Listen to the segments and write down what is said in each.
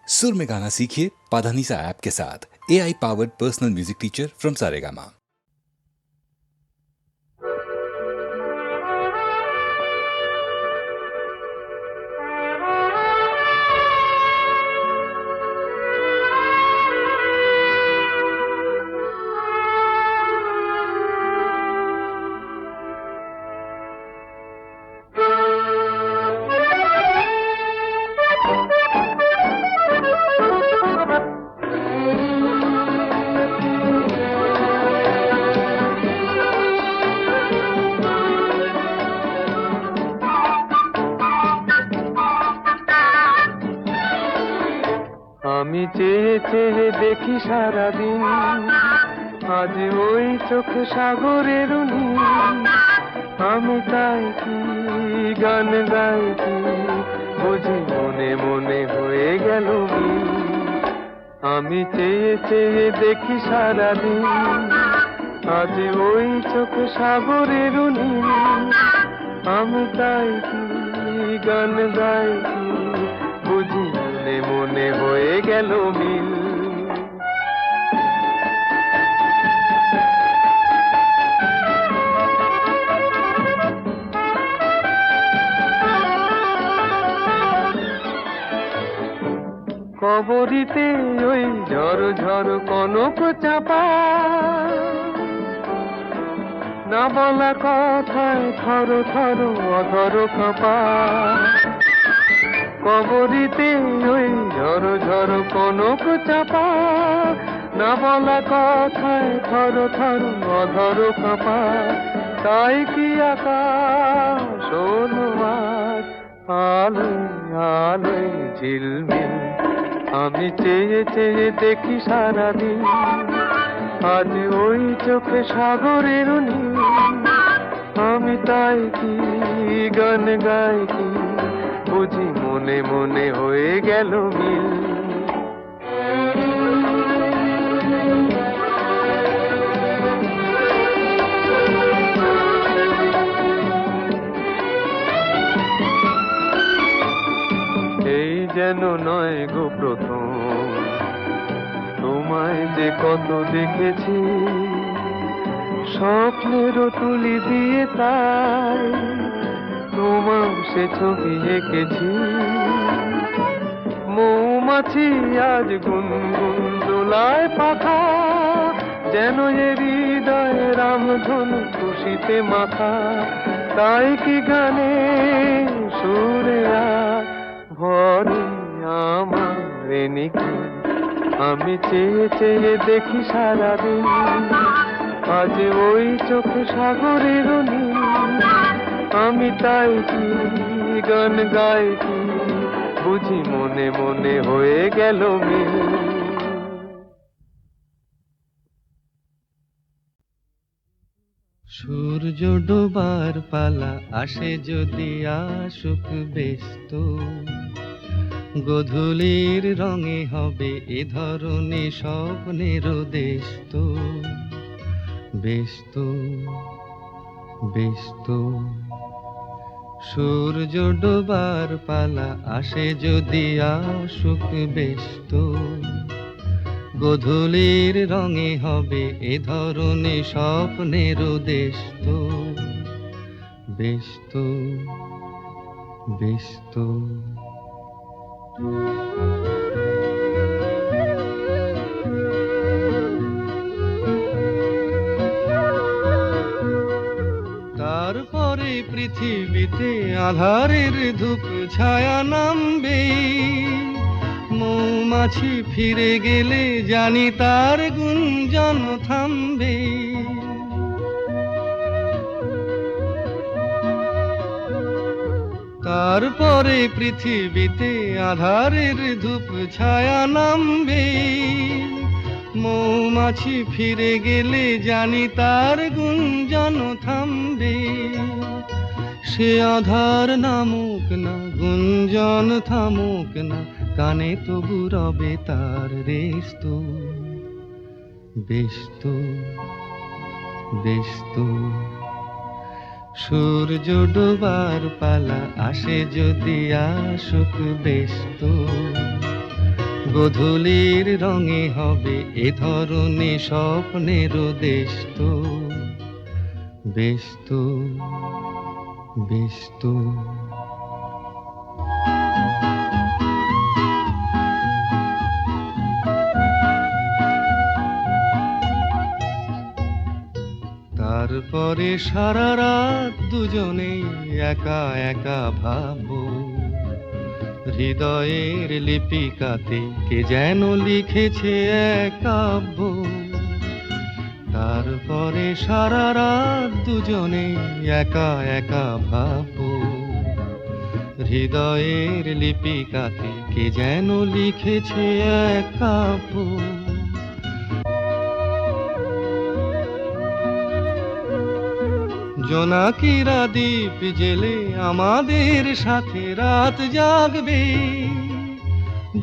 सुर में गाना सीखिए पाधानीसा ऐप के साथ। AI powered personal music teacher from Saregama. আমি চেয়ে চেয়ে দেখি সারাদিন, আজ ওই চোখ সাগরের নীল। আমি তাই কি গান গাই কি বুঝি মনে মনে হয়ে গেল মিল। আমি চেয়ে চেয়ে দেখি সারাদিন, আজ ওই চোখ সাগরের নীল। আমি তাই কি গান গাই কি বুঝি মনে মনে হয়ে গেল মিল। কবরিতে ওই ঝড় ঝড় কনক চাপা, না বলা কথায় থর থর অধর কাঁপা। কবরিতে ওই ঝড় ঝড় কনক চাপা, না বলা কথায় থর থর অধর কাঁপা। তাই কি আকাশ আজ আলোয় আলোয় ঝিলমিল। আমি চেয়ে চেয়ে দেখি সারাদিন, আজ ওই চোখে সাগরের নীল। আমি তাই কি গান গাই কি বুঝি মনে মনে হয়ে গেল মিল। এই যেন নয় গো প্রথম, তোমায় যে কত দেখেছি স্বপ্নেরও তুলি দিয়ে, তাই তোমার সে ছবি এঁকেছি। মৌমাছি আজ গুনগুন দোলায় পাখা, যেন এ হৃদয় রামধনু খুশিতে মাখা। তাই কি গানে সুরে আজ ভরে আমার নিকি। আমি চেয়ে চেয়ে দেখি সারাদিন, আজ ওই চোখ সাগরের নীল। আমি তাই কি গান গাই কি বুঝি মনে মনে হয়ে গেল মিল। সূর্য ডোবার পালা আসে যদি আসুক ব্যস্ত, গোধূলির রঙে হবে এ ধরনে স্বপ্নের দেশ তো। ব্যস্ত ব্যস্ত সূর্য ডোবার পালা আসে যদি আসুক ব্যস্ত, গোধূলির রঙে হবে এ ধরনে স্বপ্নের দেশ তো। ব্যস্ত ব্যস্ত তারপরে পৃথিবীতে আঁধারের ধূপ ছায়া নামবে। মৌমাছি ফিরে গেলে জানি তার গুঞ্জন থামবে। তারপরে পৃথিবীতে আঁধারের ধূপ ছায়া নামবে। মৌমাছি ফিরে গেলে জানি তার গুঞ্জন থামবে। সে আধার নামুক না, গুঞ্জন থামুক না, কানে তবু রবে তার রেশ তো। ব্যস্ত ব্যস্ত সূর্য ডোবার পালা আসে যদি আসুক ব্যস্ত, গোধূলির রঙে হবে এ ধরনে স্বপ্নের দেশ তো, বেশ তো, বেশ তো। তারপরে সারা রাত দুজনে একা একা ভাববো, হৃদয়ের লিপিকাতে কে যেন লিখেছে এক কাব্য। তারপরে সারা রাত দুজনে একা একা ভাববো, হৃদয়ের লিপিকাতে কে যেন লিখেছে এক কাব্য। জোনাকিরা দ্বীপ জেলে আমাদের সাথে রাত জাগবে,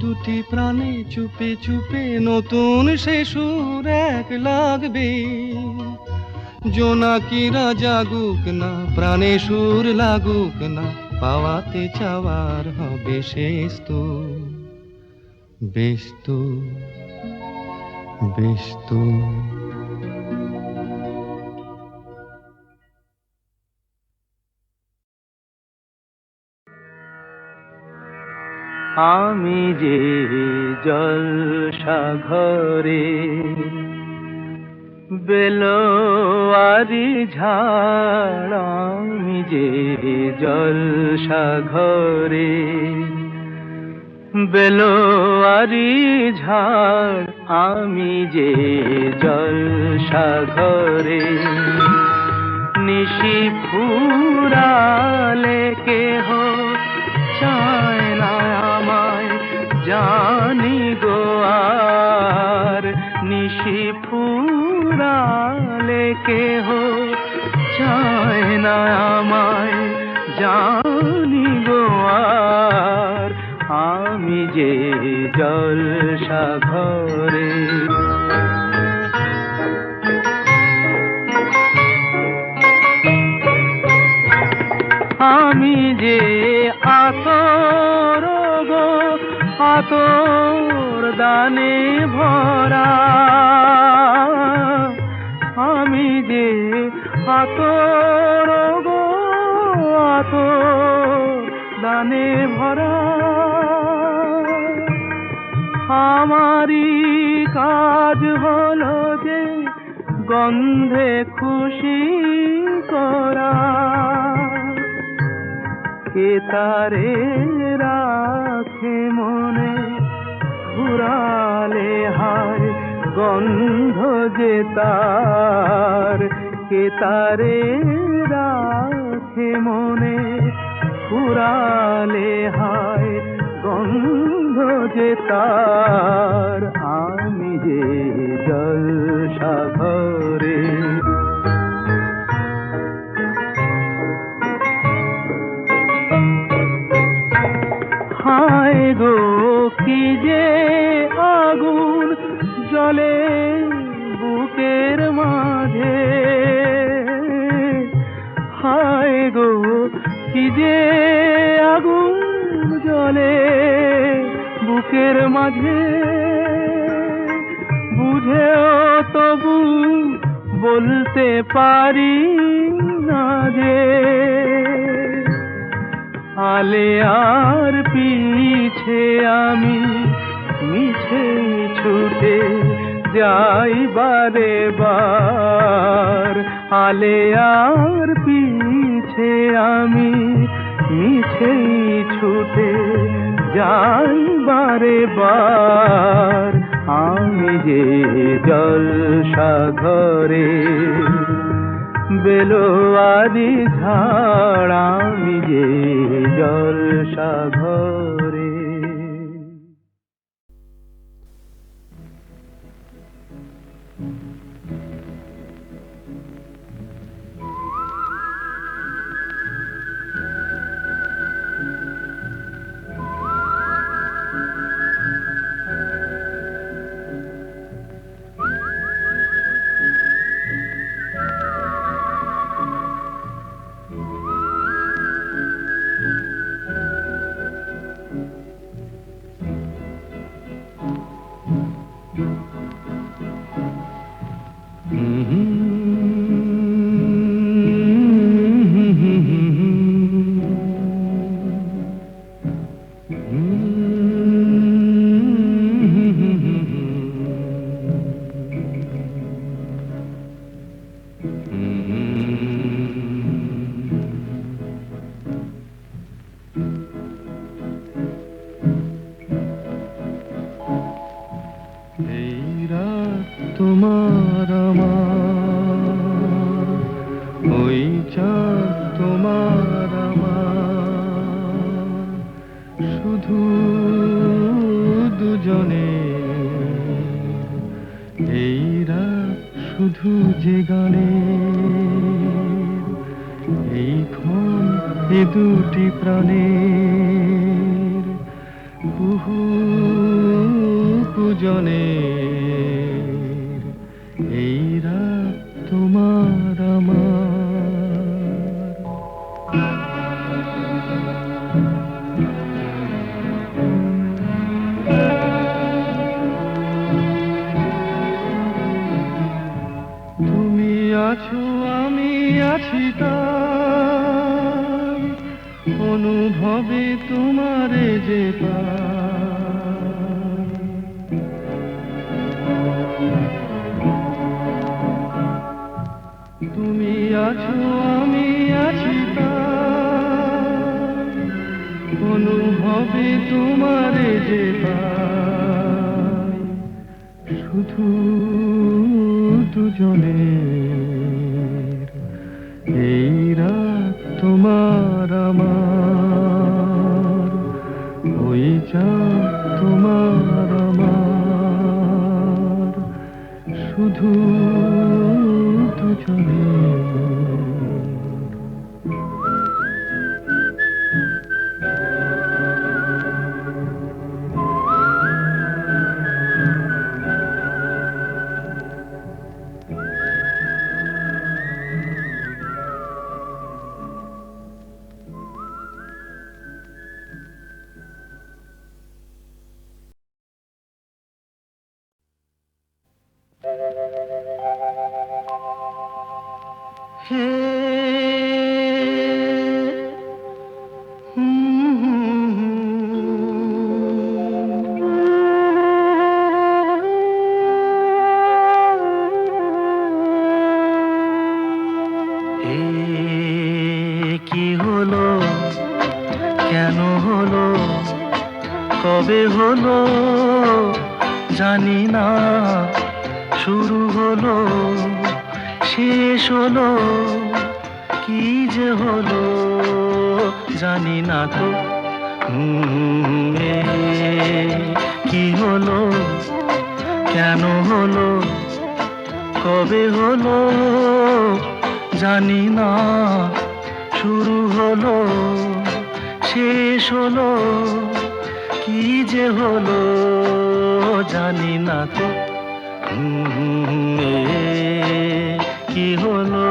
দুটি প্রাণে চুপে চুপে নতুন সে সুর এক লাগবে। জোনাকিরা জাগুক না, প্রাণে সুর লাগুক না, পাওয়াতে চাওয়ার হবে শেষ তো, বেশ তো, বেশ তো। আমি যে জলসাঘরে বেলোয়ারি ঝাড়, আমি যে জলসাঘরে বেলোয়ারি ঝাড়, আমি যে জলসাঘরে নিশি ফুরালে কেহ চায় না আমায়, জানি গো আর নিশি ফুরালে কেহ চায় না আমায়, জানি গো আর আমি যে জলসাঘরে। আমি যে আতর গো আতর দানে ভরা, আমি যে আতর গো আতর দানে ভরা। আমারই কাজ হলো যে গন্ধে খুশি করা, কে তারে রাখে মনে ফুরালে হায় গন্ধ যে তার, কে তারে রাখে মনে ফুরালে হায় গন্ধ যে তার, আমি যে জলসাঘরে। হায় গো কি যে আগুন জ্বলে বুকের মাঝে, হায় গো কি যে আগুন জ্বলে বুকের মাঝে। বুঝেও তবু বলতে পারি না যে আলে আর পিছে আমি মিছে ছুটে যাই বারে বার, আলে আর পিছে আমি মিছে ছুটে যাই বারে বার, আমি যে জলসাঘরে বেলোয়ারি ঝাড়, আমি যে জলসাঘরে। তোমার আমার, ওই চাঁদ তোমার আমার, শুধু দুজনে এই রাত শুধু যে গানে, এই ক্ষণ এ দুটি প্রাণের কুহু কুজনে, এই রাত তোমার আমার। তুমি আছো আমি আছি তাই, অনুভবে তোমারে যে পাই। তুমি আছো আমি আছি তাই, অনুভবে তোমারে যে পাই, শুধু দুজনের এই রাত তোমার আমার, ওই চাঁদ তোমার আমার, শুধু দুজনের। হে কি হলো, কেন হলো, কবে হলো জানি না, শুরু হলো শেষ হলো, কি যে হলো জানি না তো। কি হলো, কেন হলো, কবে হলো জানি না, শুরু হলো শেষ হলো, কি যে হলো জানি না তো। কি হলো,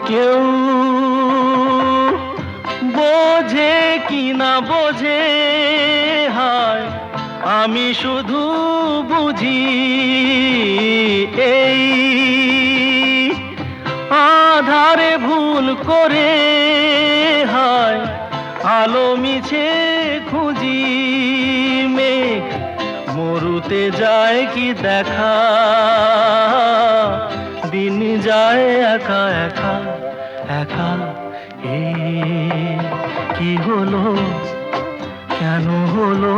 কেউ বোঝে কি না বোঝে, হায় আমি শুধু বুঝি এই আধারে ভুল করে, হায় আলো মিছে খুঁজি, মেঘ মরুতে যায় কি দেখা, দিন যায় একা একা একা। কি হলো, কেন হলো,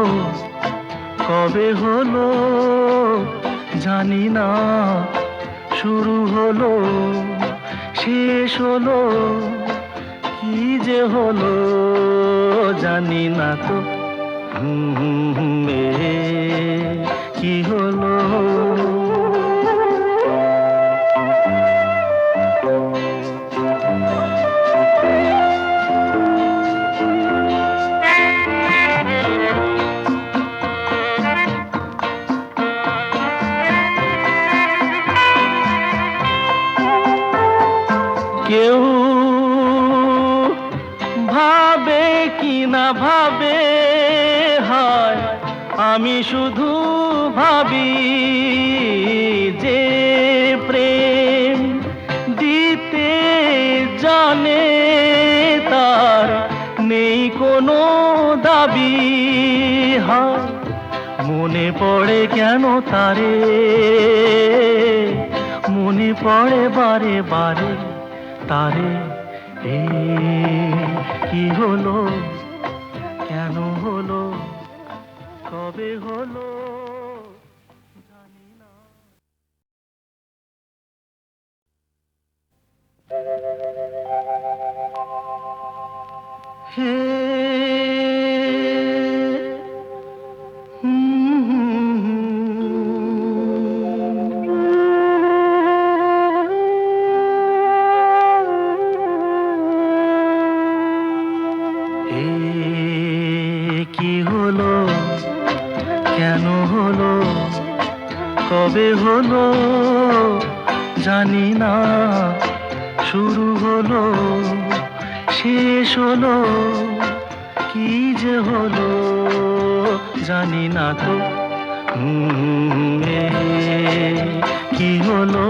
কবে হলো জানি না, শুরু হলো শেষ হলো, কি যে হলো জানি না তো। কি হলো, কেউ ভাবে কি না ভাবে, হায় আমি শুধু ভাবি যে প্রেম দিতে জানে, তার নেই কোনো দাবি হয় মনে পড়ে কেন তারে মনে পড়ে বারে বারে তারে কি হলো কেন হলো কবে হলো জানি না হে কি হলো কেন হলো কবে হলো জানি না শুরু হলো শেষ হলো কি যে হলো জানি না তো কি হলো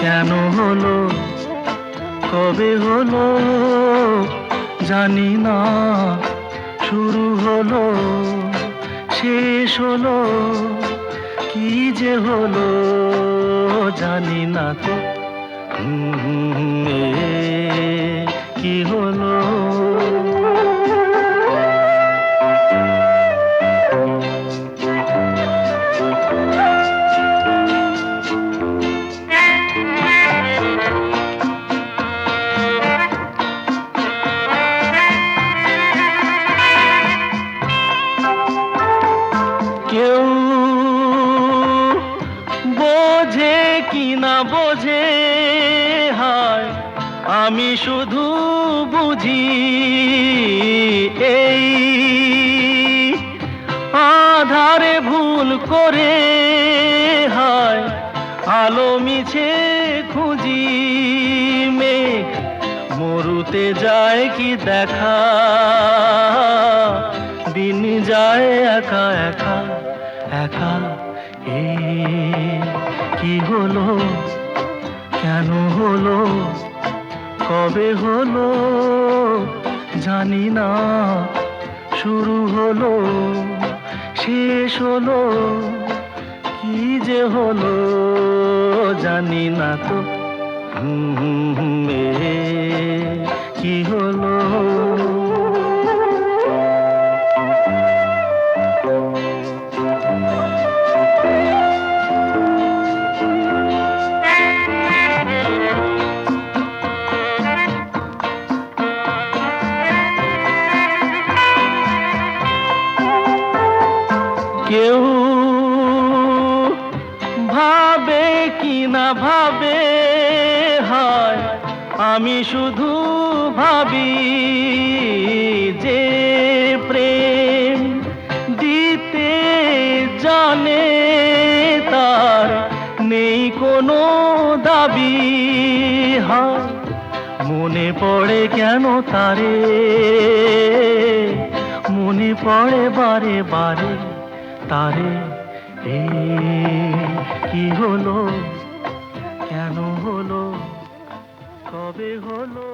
কেন হলো কবে হলো জানি না শুরু হলো শেষ হলো কি যে হলো জানি না তো কি হলো কেউ বোঝে কি না বোঝে হায় আমি শুধু বুঝি এই আধারে ভুল করে হায় আলো মিছে খুঁজি মেঘ মরুতে যায় কি দেখা দিন যায় একা একা একা কি হলো কেন হলো কবে হলো জানি না শুরু হলো শেষ হলো কি যে হলো জানি না তো কি হলো কেউ ভাবে কি না ভাবে হায় আমি শুধু ভাবি যে প্রেম দিতে জানে তার নেই কোনো দাবি হায় মনে পড়ে কেন তারে মনে পড়ে বারে বারে তারে কি হলো কেন হলো কবে হলো